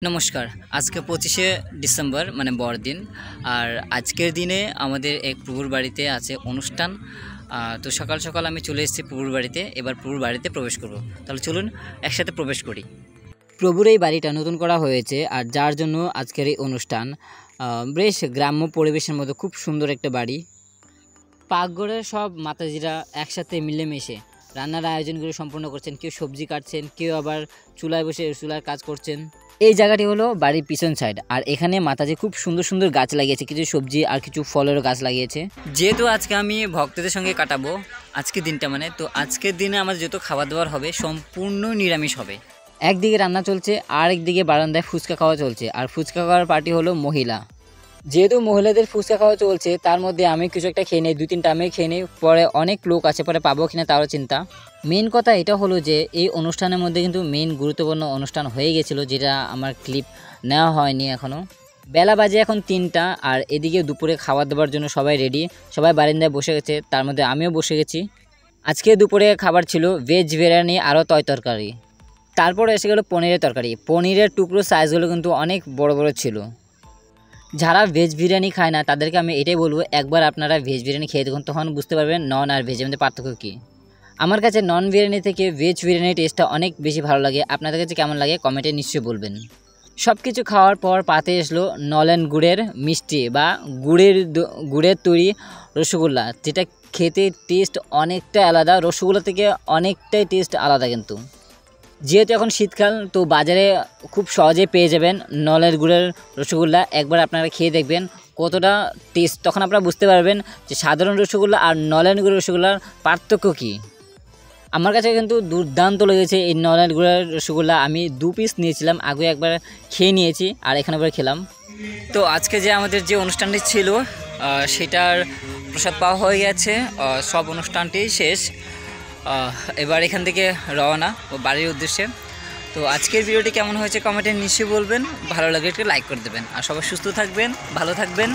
নমস্কার। আজকে 25শে ডিসেম্বর মানে বড়দিন। আর আজকের দিনে আমাদের এক প্রভুর বাড়িতে আছে অনুষ্ঠান। তো সকাল সকাল আমি চলে এসেছি প্রভুর বাড়িতে। এবার প্রভুর বাড়িতে প্রবেশ করব। তাহলে চলুন একসাথে প্রবেশ করি। প্রভুর এই বাড়িটা নতুন করা হয়েছে, আর যার জন্য আজকের এই অনুষ্ঠান। বেশ গ্রাম্য পরিবেশের মধ্যে খুব সুন্দর একটা বাড়ি। পাকঘরের সব মাতাজিরা একসাথে মিলেমিশে রান্নার আয়োজনগুলো সম্পন্ন করছেন। কেউ সবজি কাটছেন, কেউ আবার চুলায় বসে চুলার কাজ করছেন। এই জায়গাটি হলো বাড়ির পিছন সাইড, আর এখানে মাতাজি খুব সুন্দর সুন্দর গাছ লাগিয়েছে, কিছু সবজি আর কিছু ফলেরও গাছ লাগিয়েছে। যেহেতু আজকে আমি ভক্তদের সঙ্গে কাটাবো আজকের দিনটা, তো আজকের দিনে আমাদের যত খাবার দাবার হবে সম্পূর্ণ নিরামিষ হবে। একদিকে রান্না চলছে, আর একদিকে বারান্দায় ফুচকা খাওয়া চলছে। আর ফুচকা খাওয়ার পার্টি হলো মহিলা। যেহেতু মহিলাদের ফুচকা খাওয়া চলছে, তার মধ্যে আমি কিছু একটা খেয়ে নিই, 2-3টা আমি খেয়ে নিই। পরে অনেক লোক আছে, পরে পাবো কিনা তারও চিন্তা। মেন কথা এটা হলো যে এই অনুষ্ঠানের মধ্যে কিন্তু মেন গুরুত্বপূর্ণ অনুষ্ঠান হয়ে গেছিলো, যেটা আমার ক্লিপ নেওয়া হয়নি এখনও। বেলা বাজে এখন 3টা, আর এদিকে দুপুরে খাবার দাবার জন্য সবাই রেডি, সবাই বারিন্দায় বসে গেছে, তার মধ্যে আমিও বসে গেছি। আজকে দুপুরে খাবার ছিল ভেজ বিরিয়ানি আরও তরকারি। তারপরে এসে গেলো পনিরের তরকারি। পনিরের টুকরো সাইজগুলো কিন্তু অনেক বড় বড় ছিল। যারা ভেজ বিরিয়ানি খায় না তাদেরকে আমি এটাই বলবো, একবার আপনারা ভেজ বিরিয়ানি খেয়ে দেখুন, তখন বুঝতে পারবেন নন আর ভেজের মধ্যে পার্থক্য কী। আমার কাছে নন বিরিয়ানি থেকে ভেজ বিরিয়ানির টেস্টটা অনেক বেশি ভালো লাগে। আপনাদের কাছে কেমন লাগে কমেন্টে নিশ্চয়ই বলবেন। সব কিছু খাওয়ার পর পাতে এসলো নলেন গুড়ের মিষ্টি বা গুড়ের তৈরি রসগোল্লা, যেটা খেতে টেস্ট অনেকটা আলাদা। রসগোল্লা থেকে অনেকটাই টেস্ট আলাদা। কিন্তু যেহেতু এখন শীতকাল, তো বাজারে খুব সহজে পেয়ে যাবেন নলের গুড়ের রসগোল্লা। একবার আপনারা খেয়ে দেখবেন কতটা টেস্ট, তখন আপনারা বুঝতে পারবেন যে সাধারণ রসগোল্লা আর নলেন গুড়ের রসগোল্লার পার্থক্য কী। আমার কাছে কিন্তু দুর্দান্ত লেগেছে এই নলেন গুড়ের রসগোল্লা। আমি 2 পিস নিয়েছিলাম, আগে একবার খেয়ে নিয়েছি আর এখানে একবার খেলাম। তো আজকে যে আমাদের যে অনুষ্ঠানটি ছিল সেটার প্রসাদ পাওয়া হয়ে গেছে। সব অনুষ্ঠানটি শেষ। এবার এখান থেকে রওনা ও বাড়ির উদ্দেশ্যে। তো আজকের ভিডিওটি কেমন হয়েছে কমেন্টে নিশ্চয়ই বলবেন। ভালো লাগলে একটু লাইক করে দেবেন, আর সবাই সুস্থ থাকবেন, ভালো থাকবেন।